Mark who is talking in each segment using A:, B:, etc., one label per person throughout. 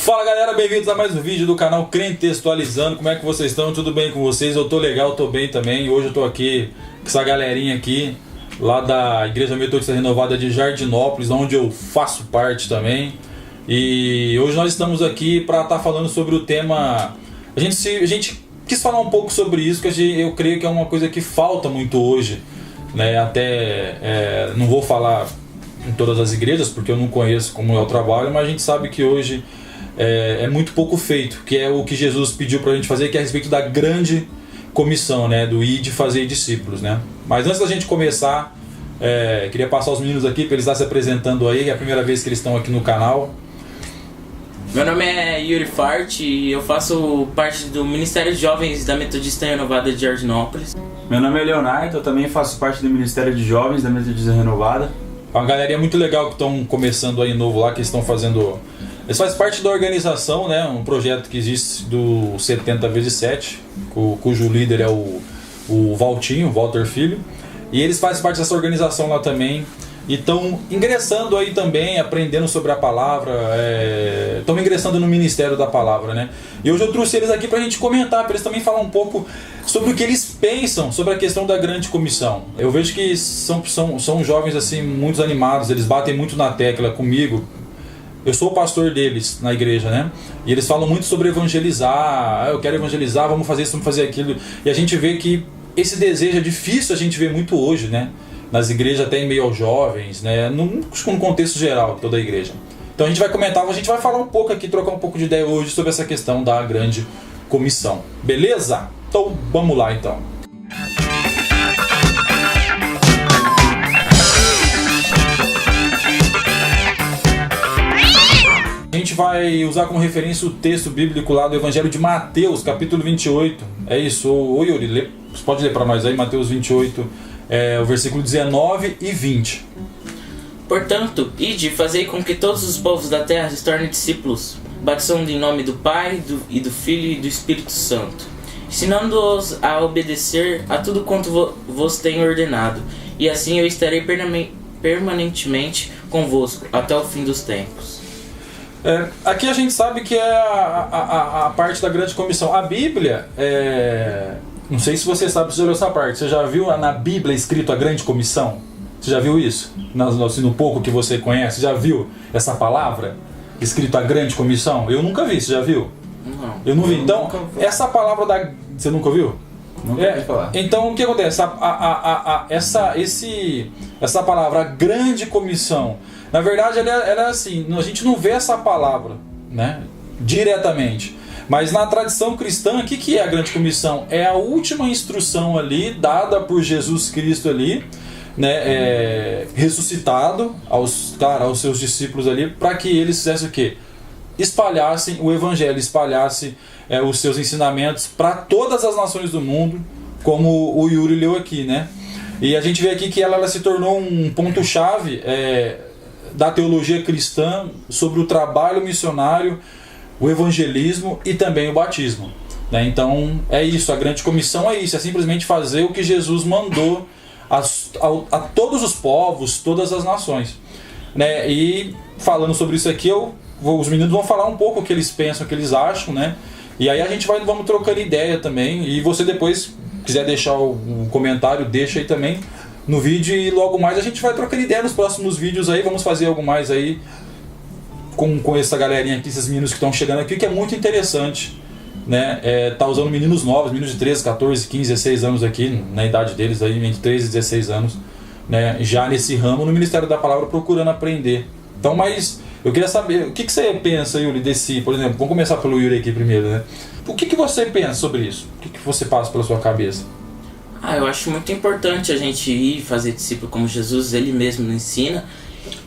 A: Fala galera, bem-vindos a mais um vídeo do canal Crentextualizando. Como é que vocês estão? Tudo bem com vocês? Eu tô legal, tô bem também. Hoje eu tô aqui com essa galerinha aqui lá da Igreja Metodista Renovada de Jardinópolis, onde eu faço parte também. E hoje nós estamos aqui para estar falando sobre o tema. A gente quis falar um pouco sobre isso, que eu creio que é uma coisa que falta muito hoje, né? Não vou falar em todas as igrejas, porque eu não conheço como é o trabalho, mas a gente sabe que hoje é muito pouco feito, que é o que Jesus pediu para a gente fazer, que é a respeito da grande comissão, né? Do ir de fazer discípulos, né? Mas antes da gente começar, queria passar os meninos aqui para eles estar se apresentando aí, é a primeira vez que eles estão aqui no canal.
B: Meu nome é Yuri Fart e eu faço parte do Ministério de Jovens da Metodista Renovada de Jardinópolis.
C: Meu nome é Leonardo, eu também faço parte do Ministério de Jovens da Metodista Renovada.
A: Uma galerinha muito legal que estão começando aí novo lá, que estão fazendo... Eles fazem parte da organização, né? Um projeto que existe do 70x7, cujo líder é o Valtinho, Walter Filho. E eles fazem parte dessa organização lá também. E estão ingressando aí também, aprendendo sobre a palavra, estão ingressando no Ministério da Palavra, né? E hoje eu trouxe eles aqui para a gente comentar, para eles também falar um pouco sobre o que eles pensam sobre a questão da grande comissão. Eu vejo que são jovens assim, muito animados, eles batem muito na tecla comigo. Eu sou o pastor deles na igreja, né? E eles falam muito sobre evangelizar, eu quero evangelizar, vamos fazer isso, vamos fazer aquilo. E a gente vê que esse desejo é difícil a gente ver muito hoje, né? Nas igrejas, até em meio aos jovens, né? No contexto geral, toda a igreja. Então a gente vai comentar, a gente vai falar um pouco aqui, trocar um pouco de ideia hoje sobre essa questão da grande comissão. Beleza? Então vamos lá então. A gente vai usar como referência o texto bíblico lá do Evangelho de Mateus, capítulo 28. É isso. Ô Yuri, você pode ler para nós aí, Mateus 28, o versículo 19 e 20.
B: Portanto, ide e fazei com que todos os povos da terra se tornem discípulos, batizando em nome do Pai, do Filho e do Espírito Santo, ensinando-os a obedecer a tudo quanto vos tenho ordenado, e assim eu estarei permanentemente convosco até o fim dos tempos.
A: Aqui a gente sabe que é a parte da grande comissão. A Bíblia, não sei se você sabe, você já leu essa parte. Você já viu na Bíblia escrito a grande comissão? Você já viu isso? No pouco que você conhece, já viu essa palavra escrito a grande comissão? Eu nunca vi, você já viu?
B: Não.
A: Eu não vi. Então, essa palavra você nunca viu?
C: Nunca ouvi falar.
A: Então, o que acontece? Essa palavra, a grande comissão, na verdade, ela é assim, a gente não vê essa palavra, né, diretamente. Mas na tradição cristã, o que é a grande comissão? É a última instrução ali, dada por Jesus Cristo ali, né, ressuscitado aos seus discípulos ali, para que eles fizessem o quê? Espalhassem o evangelho, espalhassem os seus ensinamentos para todas as nações do mundo, como o Yuri leu aqui, né? E a gente vê aqui que ela se tornou um ponto-chave da teologia cristã sobre o trabalho missionário, o evangelismo e também o batismo, né? Então é isso, a grande comissão é isso, é simplesmente fazer o que Jesus mandou a todos os povos, todas as nações, né? E falando sobre isso aqui, os meninos vão falar um pouco o que eles pensam, o que eles acham, né? E aí a gente vamos trocando ideia também, e você depois quiser deixar o comentário, deixa aí também no vídeo, e logo mais a gente vai trocando ideia nos próximos vídeos aí, vamos fazer algo mais aí com essa galerinha aqui, esses meninos que estão chegando aqui, que é muito interessante, né? Tá usando meninos novos, meninos de 13, 14, 15, 16 anos aqui, na idade deles aí, entre 13 e 16 anos, né? Já nesse ramo, no Ministério da Palavra, procurando aprender. Então, mas eu queria saber, o que você pensa, Yuri, por exemplo, vamos começar pelo Yuri aqui primeiro, né? O que você pensa sobre isso? O que você passa pela sua cabeça?
B: Eu acho muito importante a gente ir fazer discípulo como Jesus, ele mesmo nos ensina.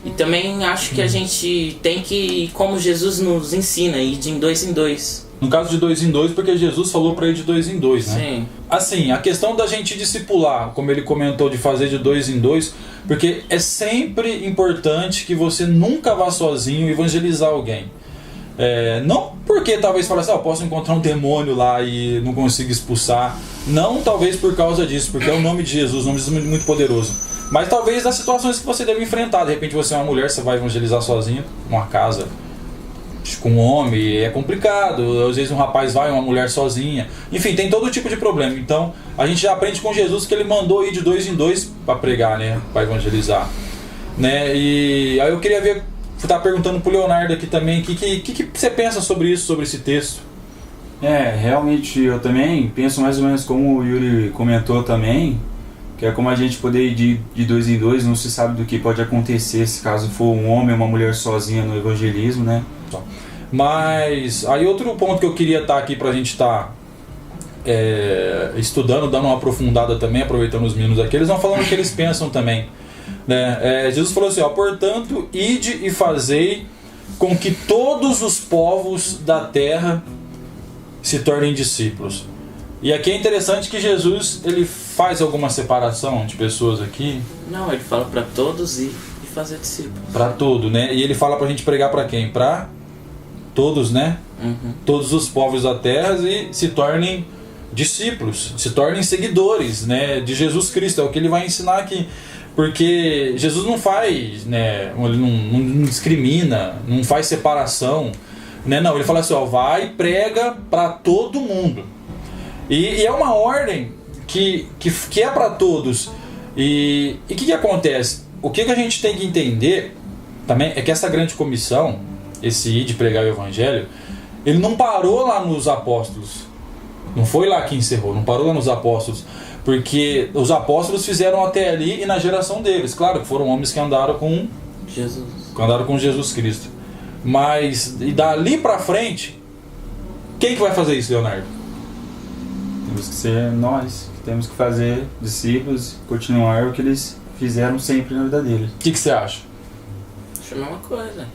B: E também acho que a gente tem que ir como Jesus nos ensina, ir de dois em dois.
A: No caso de 2 em 2, porque Jesus falou para ir de 2 em 2, né?
B: Sim.
A: Assim, a questão da gente discipular, como ele comentou, de fazer de 2 em 2, porque é sempre importante que você nunca vá sozinho evangelizar alguém. Não porque talvez fale assim, eu posso encontrar um demônio lá e não consigo expulsar. Não talvez por causa disso, porque é o nome de Jesus, um nome de Jesus muito poderoso. Mas talvez das situações que você deve enfrentar. De repente você é uma mulher, você vai evangelizar sozinho numa casa com um homem é complicado, às vezes um rapaz vai, uma mulher sozinha, enfim, tem todo tipo de problema. Então a gente já aprende com Jesus que ele mandou ir de 2 em 2 para pregar, né, para evangelizar, né? E aí eu queria ver, tá perguntando pro Leonardo aqui também, o que você pensa sobre isso, sobre esse texto?
C: Realmente eu também penso mais ou menos como o Yuri comentou também, que é como a gente poder ir de 2 em 2, não se sabe do que pode acontecer se caso for um homem ou uma mulher sozinha no evangelismo, né?
A: Mas aí outro ponto que eu queria estar aqui pra gente estar estudando, dando uma aprofundada também, aproveitando os meninos aqui, eles vão falando o que eles pensam também, né? Jesus falou assim, ó, portanto, ide e fazei com que todos os povos da terra se tornem discípulos. E aqui é interessante que Jesus ele faz alguma separação de pessoas aqui.
B: Não, ele fala para todos e fazer discípulos.
A: Para todo, né? E ele fala pra gente pregar para quem? Para todos, né?
B: Uhum.
A: Todos os povos da terra e se tornem discípulos, se tornem seguidores, né, de Jesus Cristo. É o que ele vai ensinar aqui. Porque Jesus não faz, né, ele não discrimina, não faz separação, né? Não, ele fala assim, ó, vai e prega para todo mundo. E é uma ordem que é para todos. E o que acontece? O que a gente tem que entender também é que essa grande comissão, esse ir de pregar o evangelho, ele não parou lá nos apóstolos. Não foi lá que encerrou, não parou lá nos apóstolos. Porque os apóstolos fizeram até ali e na geração deles. Claro que foram homens que andaram com Jesus Cristo. Mas, e dali pra frente, quem que vai fazer isso, Leonardo?
C: Temos que ser nós, que temos que fazer discípulos, continuar o que eles fizeram sempre na vida deles.
A: O que você acha?
B: Acho a mesma coisa.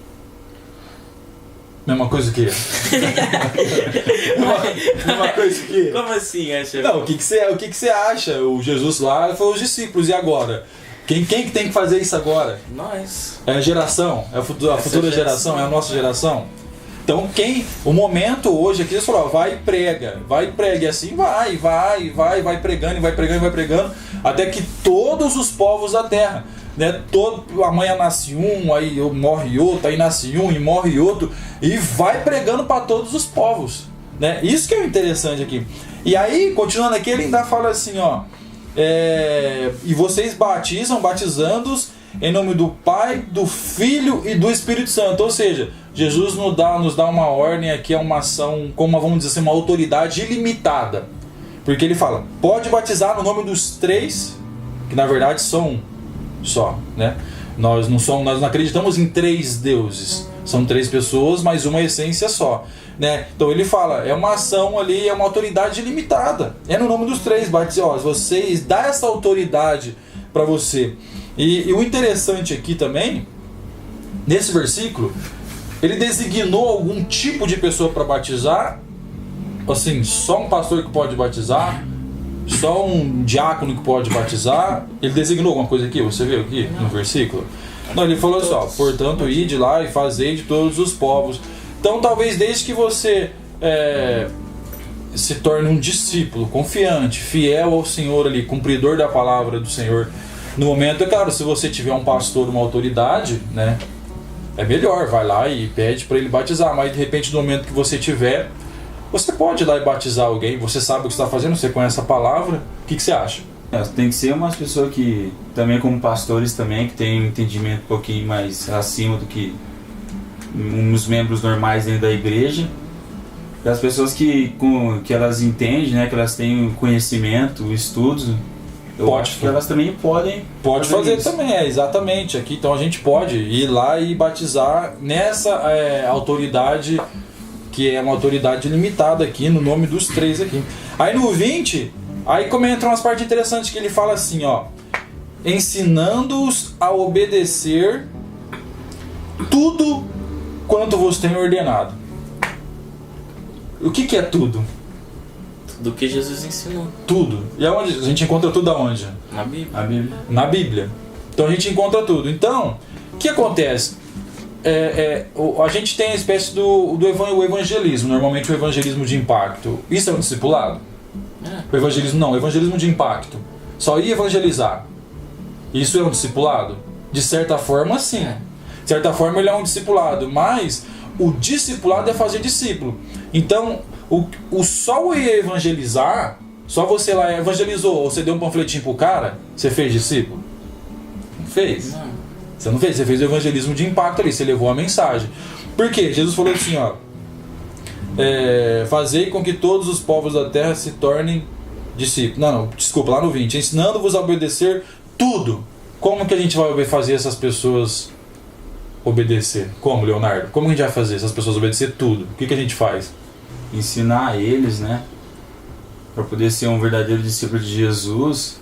A: Mesma coisa que? Mesma coisa que?
B: Como assim, acha?
A: Não, o que você acha? O Jesus lá foi os discípulos, e agora? Quem que tem que fazer isso agora?
B: Nós.
A: É a geração? É a futura geração? É a nossa geração? Então o momento hoje aqui, eles falaram, vai e prega, e assim vai pregando, até que todos os povos da terra, né, amanhã nasce um, aí morre outro, aí nasce um e morre outro, e vai pregando para todos os povos, né? Isso que é o interessante aqui. E continuando aqui, ele ainda fala assim, ó, e vocês batizando-os em nome do Pai, do Filho e do Espírito Santo. Ou seja, Jesus nos dá uma ordem aqui, é uma ação, como vamos dizer assim, uma autoridade ilimitada. Porque ele fala, pode batizar no nome dos três, que na verdade são um só, né? Nós não acreditamos em três deuses. São três pessoas, mas uma essência só, né? Então ele fala, é uma ação ali, é uma autoridade ilimitada. É no nome dos três, vocês dá essa autoridade para você. E o interessante aqui também, nesse versículo, ele designou algum tipo de pessoa para batizar, assim, só um pastor que pode batizar, só um diácono que pode batizar. Ele designou alguma coisa aqui, você viu aqui no versículo? Não, ele falou assim, ó, portanto, ide lá e fazei de todos os povos. Então, talvez desde que você se torne um discípulo, confiante, fiel ao Senhor ali, cumpridor da palavra do Senhor. No momento, é claro, se você tiver um pastor, uma autoridade, né, é melhor, vai lá e pede para ele batizar. Mas de repente, no momento que você tiver, você pode ir lá e batizar alguém. Você sabe o que está fazendo, você conhece a palavra. O que você acha?
C: Tem que ser umas pessoas que, também como pastores também, que tem um entendimento um pouquinho mais acima do que uns membros normais dentro da igreja. E as pessoas que elas entendem, né, que elas têm conhecimento, estudos, eu acho que elas também podem
A: fazer também, exatamente. Aqui, então a gente pode ir lá e batizar nessa autoridade, que é uma autoridade limitada aqui, no nome dos três aqui. Aí no 20, aí entram umas partes interessantes que ele fala assim, ó, ensinando-os a obedecer tudo quanto vos tenho ordenado. O que é tudo?
B: Do que Jesus ensinou.
A: Tudo. E aonde a gente encontra tudo aonde?
B: Na Bíblia.
A: Na Bíblia. Então a gente encontra tudo. Então, o que acontece? A gente tem a espécie do evangelismo, normalmente o evangelismo de impacto. Isso é um discipulado? O evangelismo não, o evangelismo de impacto. Só ir evangelizar. Isso é um discipulado? De certa forma, sim. De certa forma ele é um discipulado, mas o discipulado é fazer discípulo. Então, só o evangelizar, só você lá evangelizou, ou você deu um panfletinho pro cara, você fez discípulo? Não fez.
B: Não.
A: Você não fez, você fez o evangelismo de impacto ali, você levou a mensagem. Por quê? Jesus falou assim, ó, fazei com que todos os povos da terra se tornem discípulos. Não, desculpa, lá no 20. Ensinando-vos a obedecer tudo. Como que a gente vai fazer essas pessoas obedecer? Como, Leonardo? Como que a gente vai fazer essas pessoas obedecer tudo? O que a gente faz?
C: Ensinar eles, né? Para poder ser um verdadeiro discípulo de Jesus.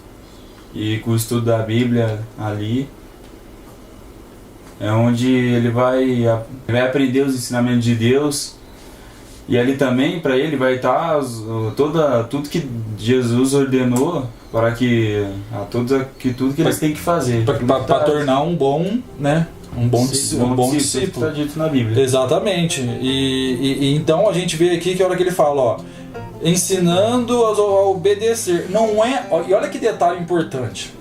C: E com o estudo da Bíblia ali, é onde ele vai aprender os ensinamentos de Deus. E ali também, para ele, vai estar tudo que Jesus ordenou para que tudo que eles têm que fazer.
A: Para tornar um bom, né? Um bom discípulo.
C: Está dito na Bíblia.
A: Exatamente. E então a gente vê aqui que a hora que ele fala, ó, ensinando a obedecer. Não é. E olha que detalhe importante.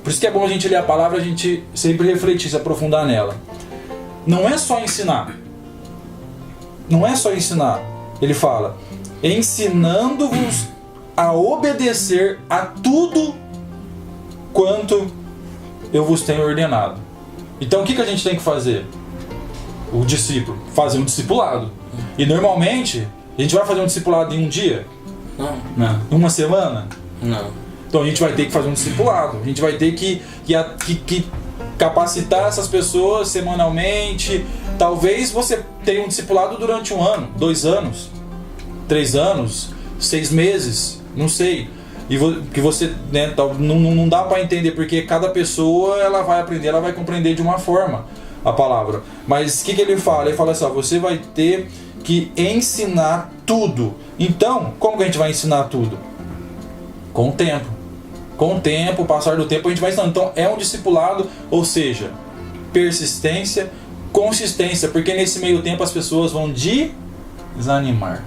A: Por isso que é bom a gente ler a palavra, a gente sempre refletir, se aprofundar nela. Não é só ensinar. Não é só ensinar. Ele fala, ensinando-vos a obedecer a tudo quanto eu vos tenho ordenado. Então o que a gente tem que fazer? O discípulo, fazer um discipulado. E normalmente, a gente vai fazer um discipulado em um dia?
B: Não.
A: Uma semana?
B: Não.
A: Então a gente vai ter que fazer um discipulado. A gente vai ter que capacitar essas pessoas semanalmente. Talvez você tenha um discipulado durante 1 ano, 2 anos, 3 anos, 6 meses, não sei. E que você, né, não dá para entender, porque cada pessoa ela vai aprender, ela vai compreender de uma forma a palavra. Mas o que ele fala? Ele fala assim, ó, você vai ter que ensinar tudo. Então, como que a gente vai ensinar tudo? Com o tempo. Com o tempo, passar do tempo, a gente vai ensinando. Então, é um discipulado, ou seja, persistência, consistência, porque nesse meio tempo as pessoas vão desanimar.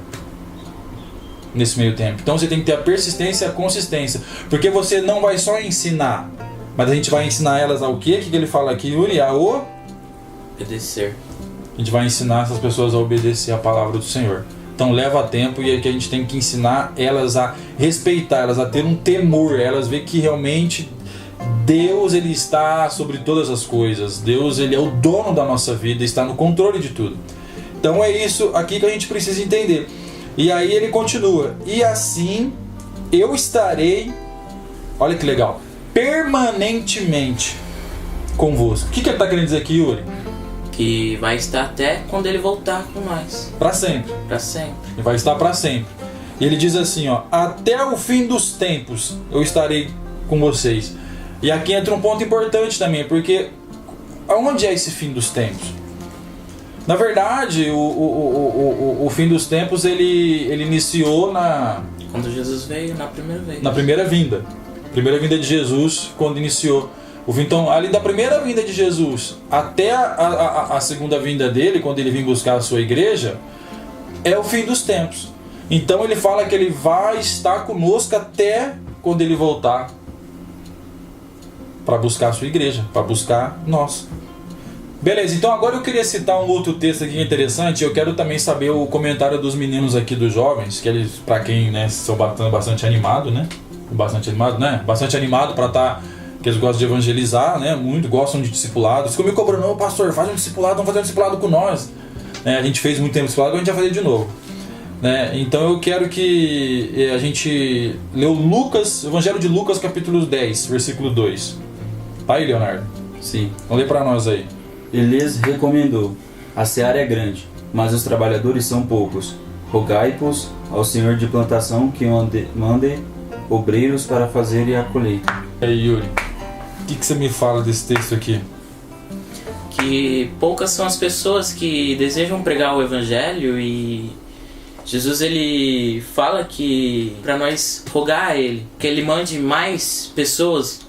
A: Nesse meio tempo. Então, você tem que ter a persistência e a consistência, porque você não vai só ensinar, mas a gente vai ensinar elas ao quê? O que ele fala aqui, Yuri? A
B: obedecer.
A: A gente vai ensinar essas pessoas a obedecer a palavra do Senhor. Então leva tempo, e é que a gente tem que ensinar elas a respeitar, elas a ter um temor, elas ver que realmente Deus ele está sobre todas as coisas. Deus ele é o dono da nossa vida, está no controle de tudo. Então é isso aqui que a gente precisa entender. E aí ele continua, e assim eu estarei, olha que legal, permanentemente convosco. O que ele está querendo dizer aqui, Yuri?
B: Que vai estar até quando ele voltar com nós.
A: Para sempre.
B: Para sempre.
A: E vai estar para sempre. E ele diz assim, ó, até o fim dos tempos eu estarei com vocês. E aqui entra um ponto importante também, porque aonde é esse fim dos tempos? Na verdade, o fim dos tempos ele iniciou
B: quando Jesus veio, na primeira vez.
A: Na primeira vinda. Primeira vinda de Jesus, quando iniciou. Então, ali da primeira vinda de Jesus até a segunda vinda dele, quando ele vir buscar a sua igreja, é o fim dos tempos. Então ele fala que ele vai estar conosco até quando ele voltar para buscar a sua igreja, para buscar nós. Beleza, então agora eu queria citar um outro texto aqui interessante. Eu quero também saber o comentário dos meninos aqui, dos jovens, que eles, para quem, né, são bastante animado, né? Bastante animado para estar... que eles gostam de evangelizar, né? Muito, gostam de discipulado. Ficam me cobrando, não, pastor, faz um discipulado, vamos fazer um discipulado com nós. A gente fez muito tempo discipulado, a gente vai fazer de novo. Então eu quero que a gente leu Lucas, Evangelho de Lucas, capítulo 10, versículo 2. Tá aí, Leonardo?
C: Sim.
A: Vamos ler para nós aí.
C: Ele lhes recomendou, a seara é grande, mas os trabalhadores são poucos. Rogai-vos ao Senhor de plantação que mande obreiros para fazerem a colheita.
A: E aí, Yuri, o que você me fala desse texto aqui?
B: Que poucas são as pessoas que desejam pregar o evangelho, e Jesus ele fala que para nós rogar a ele, que ele mande mais pessoas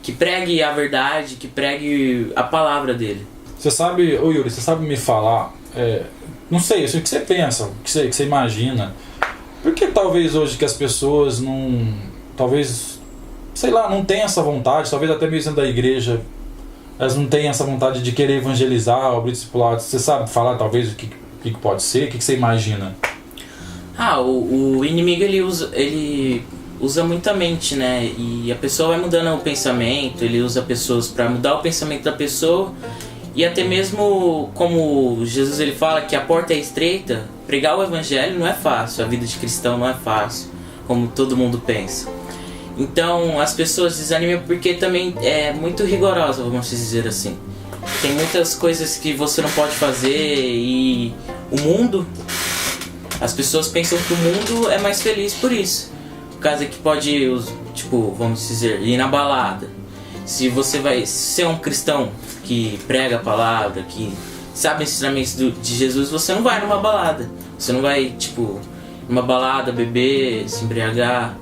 B: que pregue a verdade, que pregue a palavra dele.
A: Você sabe, ô Yuri, você sabe me falar, não sei, o que você pensa, o que você imagina, por que talvez hoje que as pessoas não, talvez, sei lá, não tem essa vontade, talvez até mesmo da igreja, elas não têm essa vontade de querer evangelizar, abrir discipulado. Você sabe falar talvez O que pode ser? O que você imagina?
B: O inimigo ele usa muita mente, né? E a pessoa vai mudando o pensamento, ele usa pessoas para mudar o pensamento da pessoa. E até mesmo, como Jesus ele fala que a porta é estreita, pregar o evangelho não é fácil, a vida de cristão não é fácil, como todo mundo pensa. Então as pessoas desanimam porque também é muito rigorosa, vamos dizer assim. Tem muitas coisas que você não pode fazer e o mundo, as pessoas pensam que o mundo é mais feliz por isso. Por causa que pode, tipo, vamos dizer, ir na balada. Se você vai ser um cristão que prega a palavra, que sabe os ensinamentos de Jesus, você não vai numa balada. Você não vai, tipo, numa balada, beber, se embriagar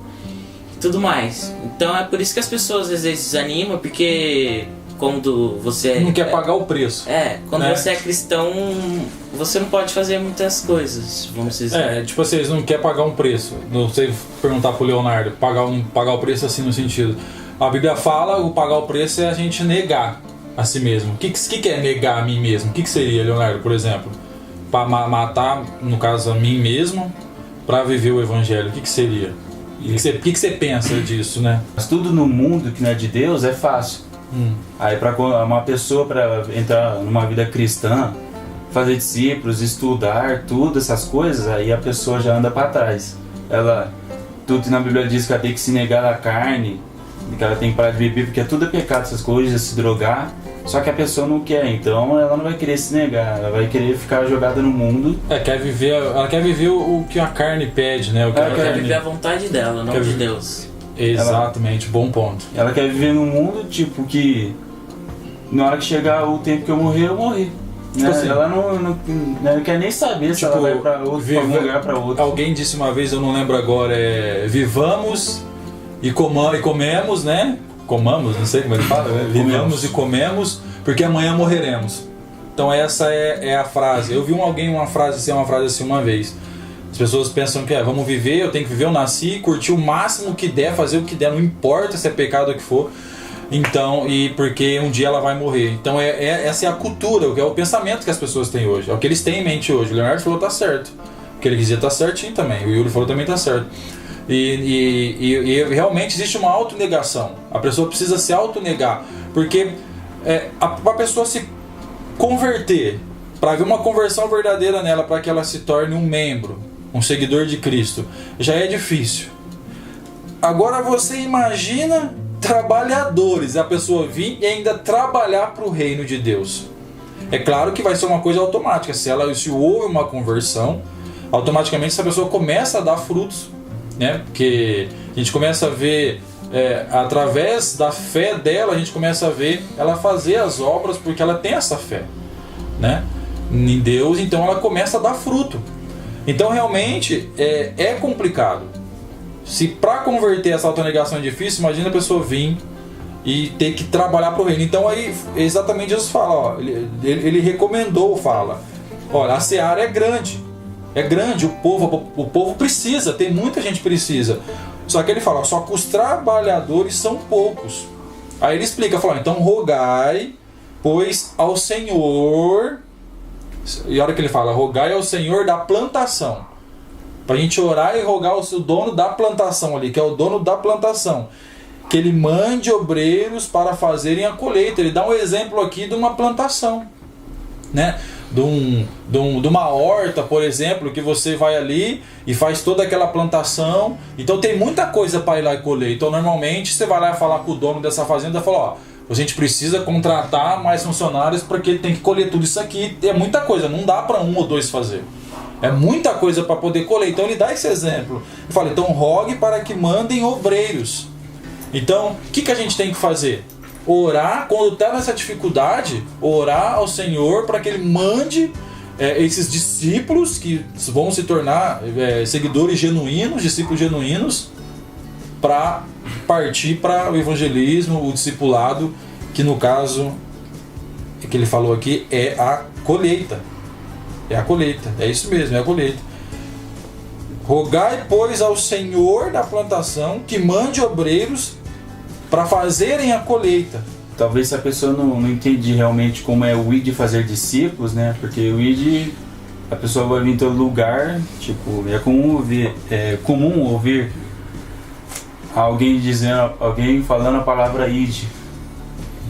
B: e tudo mais. Então é por isso que as pessoas às vezes desanimam, porque quando você...
A: Não quer pagar o preço.
B: Quando
A: né?
B: você é cristão, você não pode fazer muitas coisas, vamos dizer.
A: Tipo assim, eles não querem pagar um preço. Não sei perguntar pro Leonardo, pagar o preço assim no sentido. A Bíblia fala, o pagar o preço é a gente negar a si mesmo. O que é negar a mim mesmo? O que seria, Leonardo, por exemplo? Para matar, no caso, a mim mesmo, para viver o evangelho. O que seria? O que você pensa disso, né?
C: Mas tudo no mundo que não é de Deus é fácil. Aí para uma pessoa para entrar numa vida cristã, fazer discípulos, estudar, tudo essas coisas, aí a pessoa já anda para trás. Tudo na Bíblia diz que ela tem que se negar da carne, que ela tem que parar de beber, porque tudo é pecado, essas coisas, se drogar. Só que a pessoa não quer, então ela não vai querer se negar, ela vai querer ficar jogada no mundo.
A: Ela quer viver o que a carne pede, né?
B: Ela quer viver a vontade dela, não de Deus.
A: Exatamente, bom ponto.
C: Ela quer viver num mundo, tipo, que na hora que chegar o tempo que eu morrer, eu morri. Né?
A: Assim,
C: ela não quer nem saber se ela vai pra um lugar pra outro.
A: Alguém disse uma vez, eu não lembro agora, vivamos e comemos, né? Comamos, não sei como ele fala, né? Vivamos e comemos, porque amanhã morreremos. Então essa é a frase. Eu vi uma frase assim uma vez. As pessoas pensam que vamos viver, eu tenho que viver, eu nasci, curtir o máximo que der, fazer o que der, não importa se é pecado ou o que for. Então, e porque um dia ela vai morrer. Então essa é a cultura, é o pensamento que as pessoas têm hoje, é o que eles têm em mente hoje. O Leonardo falou tá certo, o que ele dizia tá certinho também, o Yuri falou também tá certo. E realmente existe uma autonegação. A pessoa precisa se autonegar, porque a pessoa se converter, para haver uma conversão verdadeira nela, para que ela se torne um membro, um seguidor de Cristo, já é difícil. Agora você imagina trabalhadores, a pessoa vir e ainda trabalhar para o reino de Deus. É claro que vai ser uma coisa automática. Se houve uma conversão, automaticamente essa pessoa começa a dar frutos, né? Porque a gente começa a ver, através da fé dela, a gente começa a ver ela fazer as obras, porque ela tem essa fé, né? Em Deus, então ela começa a dar fruto. Então realmente é complicado. Se para converter essa autonegação é difícil, imagina a pessoa vir e ter que trabalhar para o reino. Então aí exatamente Jesus fala, ele recomendou, fala, olha, a seara é grande, o povo precisa, tem muita gente precisa. Só que ele fala, só que os trabalhadores são poucos. Aí ele explica, fala, então rogai, pois ao Senhor, e a hora que ele fala, rogai ao Senhor da plantação, para a gente orar e rogar ao seu dono da plantação ali, que é o dono da plantação, que ele mande obreiros para fazerem a colheita. Ele dá um exemplo aqui de uma plantação, né? De uma horta, por exemplo, que você vai ali e faz toda aquela plantação. Então tem muita coisa para ir lá e colher. Então normalmente você vai lá e falar com o dono dessa fazenda e fala, a gente precisa contratar mais funcionários porque ele tem que colher tudo isso aqui. É muita coisa, não dá para um ou dois fazer. É muita coisa para poder colher. Então ele dá esse exemplo. Ele fala, então rogue para que mandem obreiros. Então, o que a gente tem que fazer? Orar, quando está nessa dificuldade, orar ao Senhor para que Ele mande esses discípulos que vão se tornar seguidores genuínos, discípulos genuínos, para partir para o evangelismo, o discipulado, que no caso que ele falou aqui é a colheita. É a colheita, é isso mesmo, é a colheita. Rogai, pois, ao Senhor da plantação que mande obreiros para fazerem a colheita.
C: Talvez se a pessoa não entende realmente como é o ID fazer discípulos, né? Porque o ID a pessoa vai vir em todo lugar, tipo, é comum ouvir alguém falando a palavra ide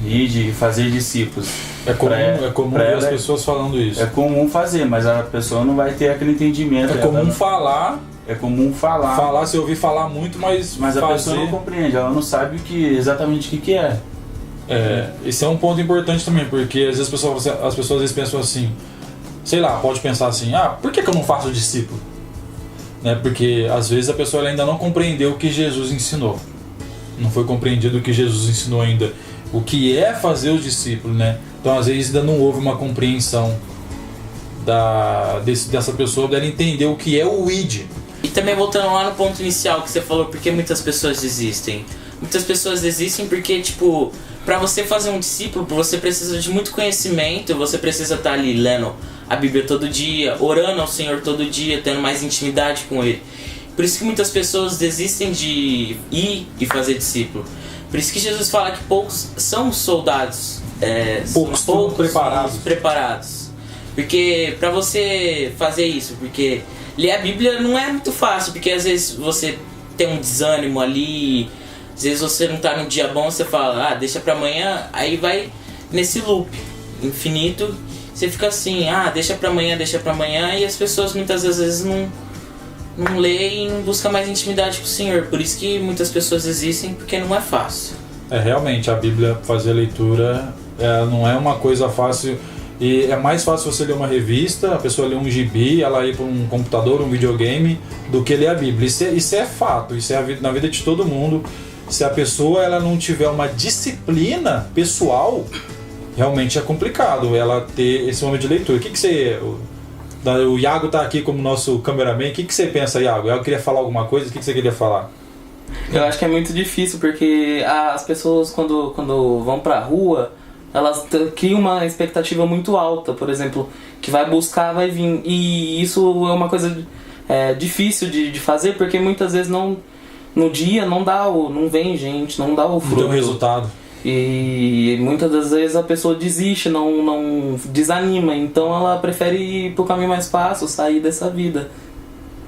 C: e fazer discípulos.
A: É comum ver as pessoas falando isso.
C: É comum fazer, mas a pessoa não vai ter aquele entendimento.
A: É comum falar.
C: É comum falar.
A: Falar, se ouvir falar muito, mas
C: a pessoa não compreende, ela não sabe exatamente o que é.
A: Esse é um ponto importante também, porque às vezes as pessoas às vezes pensam assim, sei lá, pode pensar assim, por que eu não faço discípulo? Né? Porque às vezes a pessoa ainda não compreendeu o que Jesus ensinou. Não foi compreendido o que Jesus ensinou ainda. O que é fazer o discípulo, né? Então às vezes ainda não houve uma compreensão dessa pessoa, dela entender o que é o ID.
B: E também voltando lá no ponto inicial que você falou, porque muitas pessoas desistem. Muitas pessoas desistem porque, tipo, pra você fazer um discípulo, você precisa de muito conhecimento, você precisa estar ali lendo a Bíblia todo dia, orando ao Senhor todo dia, tendo mais intimidade com Ele. Por isso que muitas pessoas desistem de ir e fazer discípulo. Por isso que Jesus fala que poucos são os soldados,
A: poucos
B: preparados. Porque pra você fazer isso, porque ler a Bíblia não é muito fácil, porque às vezes você tem um desânimo ali, às vezes você não tá num dia bom, você fala, deixa pra amanhã, aí vai nesse loop infinito, você fica assim, deixa pra amanhã, e as pessoas muitas vezes não lê e não busca mais intimidade com o Senhor. Por isso que muitas pessoas desistem, porque não é fácil.
A: Realmente, a Bíblia, fazer a leitura não é uma coisa fácil. E é mais fácil você ler uma revista, a pessoa ler um gibi, ela ir para um computador, um videogame, do que ler a Bíblia. Isso é fato, isso é na vida de todo mundo. Se a pessoa ela não tiver uma disciplina pessoal, realmente é complicado ela ter esse momento de leitura. O que você... O Iago está aqui como nosso cameraman. O que você pensa, Iago? Eu queria falar alguma coisa? O que você queria falar?
D: Eu acho que é muito difícil, porque as pessoas quando vão pra rua, elas criam uma expectativa muito alta, por exemplo, que vai buscar, vai vir. E isso é uma coisa difícil de fazer, porque muitas vezes no dia não vem gente, não dá o fruto.
A: Não tem um resultado.
D: E muitas das vezes a pessoa desiste, não desanima, então ela prefere ir pro caminho mais fácil, sair dessa vida.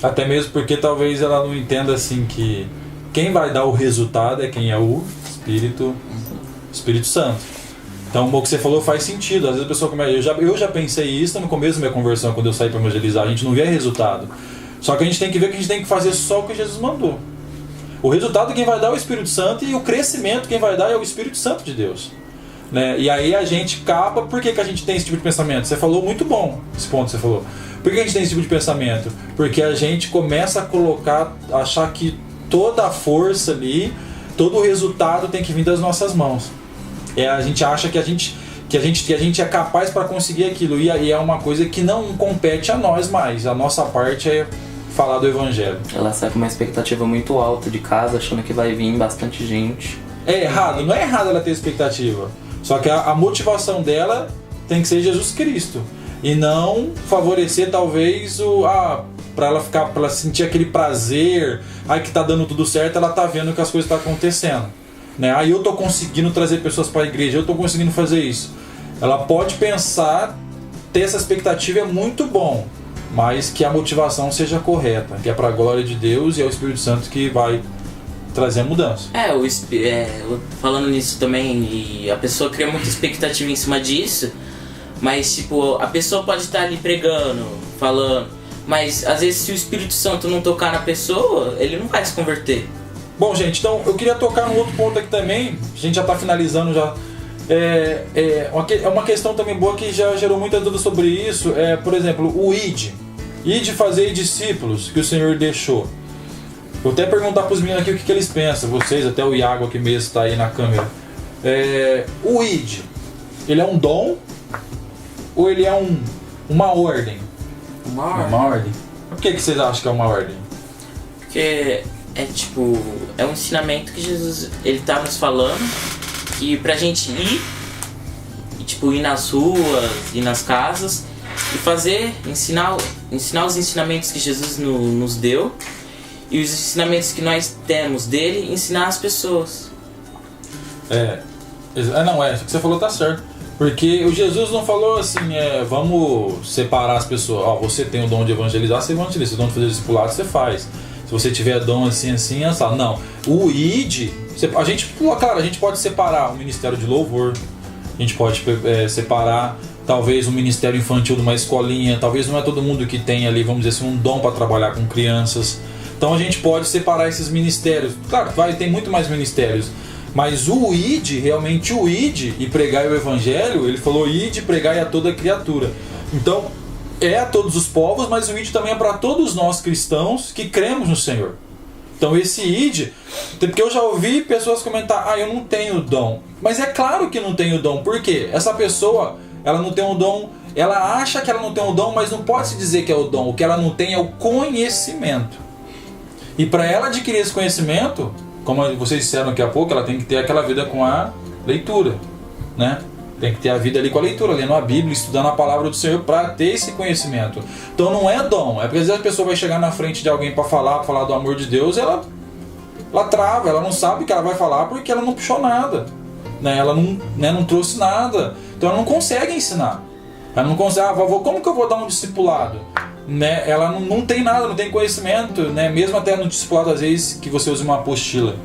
A: Até mesmo porque talvez ela não entenda assim que quem vai dar o resultado é quem é o Espírito Santo. Então o que você falou faz sentido. Às vezes a pessoa começa, eu já pensei isso no começo da minha conversão, quando eu saí para evangelizar, a gente não via resultado. Só que a gente tem que ver que a gente tem que fazer só o que Jesus mandou. O resultado quem vai dar é o Espírito Santo, e o crescimento quem vai dar é o Espírito Santo de Deus, né? E aí a gente acaba... Por que a gente tem esse tipo de pensamento? Você falou muito bom esse ponto que você falou. Por que a gente tem esse tipo de pensamento? Porque a gente começa a achar que toda a força ali, todo o resultado tem que vir das nossas mãos. A gente acha que a gente é capaz para conseguir aquilo, e é uma coisa que não compete a nós mais. A nossa parte é falar do Evangelho.
D: Ela sai com uma expectativa muito alta de casa, achando que vai vir bastante gente.
A: É errado, não é errado ela ter expectativa. Só que a motivação dela tem que ser Jesus Cristo. E não favorecer talvez para ela sentir aquele prazer, que tá dando tudo certo, ela tá vendo que as coisas estão acontecendo. Né? Aí eu tô conseguindo trazer pessoas para a igreja, eu tô conseguindo fazer isso. Ela pode pensar, ter essa expectativa é muito bom, mas que a motivação seja correta, que é para a glória de Deus e é o Espírito Santo que vai trazer a mudança.
B: Falando nisso também, e a pessoa cria muita expectativa em cima disso, mas tipo, a pessoa pode estar ali pregando, falando, mas às vezes se o Espírito Santo não tocar na pessoa, ele não vai se converter.
A: Bom, gente, então eu queria tocar num outro ponto aqui também, a gente já está finalizando já. É uma questão também boa que já gerou muita dúvida sobre isso. Por exemplo, o ide fazer discípulos que o Senhor deixou. Vou até perguntar para os meninos aqui o que eles pensam, vocês, até o Iago aqui mesmo está aí na câmera. O ide, ele é um dom ou ele é uma ordem?
B: Uma ordem.
A: Por que vocês acham que é uma ordem?
B: Porque é um ensinamento que Jesus ele tá nos falando, que pra gente ir ir nas ruas, ir nas casas e ensinar os ensinamentos que Jesus nos deu, e os ensinamentos que nós temos dele, ensinar as pessoas.
A: O que você falou tá certo. Porque o Jesus não falou assim, vamos separar as pessoas. Ó, você tem o dom de evangelizar, você evangeliza. O dom de fazer discipulado, você faz. Se você tiver dom assim, assado. Não. O ID, a gente pode separar o ministério de louvor. A gente pode separar, talvez, um ministério infantil de uma escolinha. Talvez não é todo mundo que tem ali, vamos dizer assim, um dom para trabalhar com crianças. Então a gente pode separar esses ministérios. Claro, tem muito mais ministérios. Mas o ID, realmente o ID e pregar o evangelho, ele falou ID, pregai a toda criatura. Então, é a todos os povos, mas o ID também é para todos nós cristãos que cremos no Senhor. Então esse ID, porque eu já ouvi pessoas comentar, eu não tenho dom. Mas é claro que não tenho dom, por quê? Essa pessoa, ela não tem um dom, ela acha que ela não tem um dom, mas não pode se dizer que é o dom. O que ela não tem é o conhecimento. E para ela adquirir esse conhecimento, como vocês disseram daqui a pouco, ela tem que ter aquela vida com a leitura, né? Tem que ter a vida ali com a leitura, lendo a Bíblia, estudando a palavra do Senhor para ter esse conhecimento. Então não é dom, é porque às vezes a pessoa vai chegar na frente de alguém para falar do amor de Deus, ela trava, ela não sabe o que ela vai falar porque ela não puxou nada, né? Ela não trouxe nada, então ela não consegue ensinar. Ela não consegue, vovô, como que eu vou dar um discipulado? Né, ela não tem nada, não tem conhecimento, né, mesmo até no discipulado às vezes que você use uma apostila,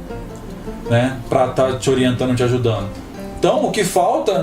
A: né, para estar te orientando, te ajudando. Então o que falta,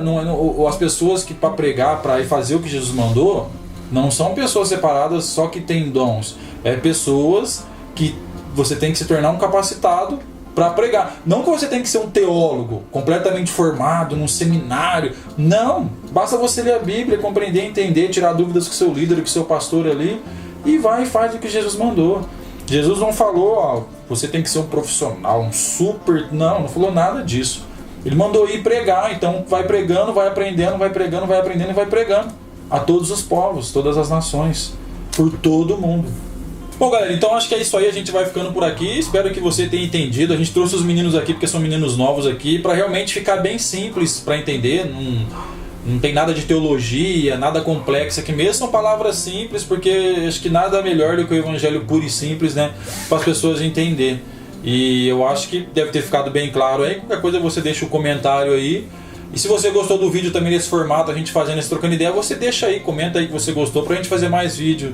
A: as pessoas que para pregar, para ir fazer o que Jesus mandou, não são pessoas separadas só que têm dons, é pessoas que você tem que se tornar um capacitado para pregar. Não que você tem que ser um teólogo completamente formado num seminário. Não, basta você ler a Bíblia, compreender, entender, tirar dúvidas com o seu líder, com o seu pastor ali e vai e faz o que Jesus mandou. Jesus não falou, você tem que ser um profissional, um super... Não falou nada disso. Ele mandou ir pregar, então vai pregando, vai aprendendo, vai pregando, vai aprendendo e vai pregando a todos os povos, todas as nações, por todo mundo. Bom, galera, então acho que é isso aí, a gente vai ficando por aqui, espero que você tenha entendido. A gente trouxe os meninos aqui porque são meninos novos aqui, para realmente ficar bem simples para entender, não tem nada de teologia, nada complexo aqui mesmo, são palavras simples, porque acho que nada melhor do que o evangelho puro e simples, né, para as pessoas entender. E eu acho que deve ter ficado bem claro aí, qualquer coisa você deixa o comentário aí. E se você gostou do vídeo também nesse formato, a gente fazendo esse trocando ideia, você deixa aí, comenta aí que você gostou pra gente fazer mais vídeos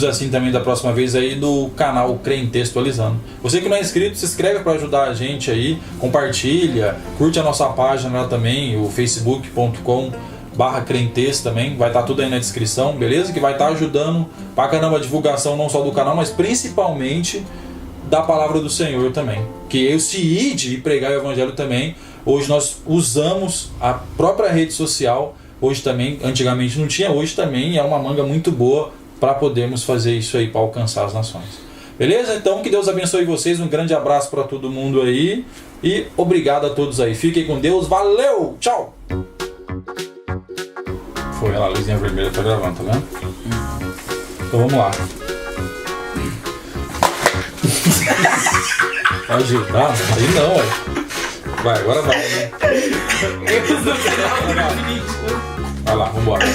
A: assim também da próxima vez aí no canal Crentextualizando. Você que não é inscrito, se inscreve pra ajudar a gente aí, compartilha, curte a nossa página lá também, o facebook.com/Crentexto também, vai estar tudo aí na descrição, beleza? Que vai estar ajudando pra caramba a divulgação não só do canal, mas principalmente da palavra do Senhor também. Que esse ide e pregar o evangelho também. Hoje nós usamos a própria rede social, hoje também, antigamente não tinha, hoje também é uma manga muito boa para podermos fazer isso aí, para alcançar as nações. Beleza? Então que Deus abençoe vocês, um grande abraço para todo mundo aí e obrigado a todos aí. Fiquem com Deus, valeu, tchau! Foi lá, a luzinha vermelha tá gravando, tá vendo? Então vamos lá. Pode ajudar? Aí não, ué. Vai, agora vai, né? Vai lá, vambora.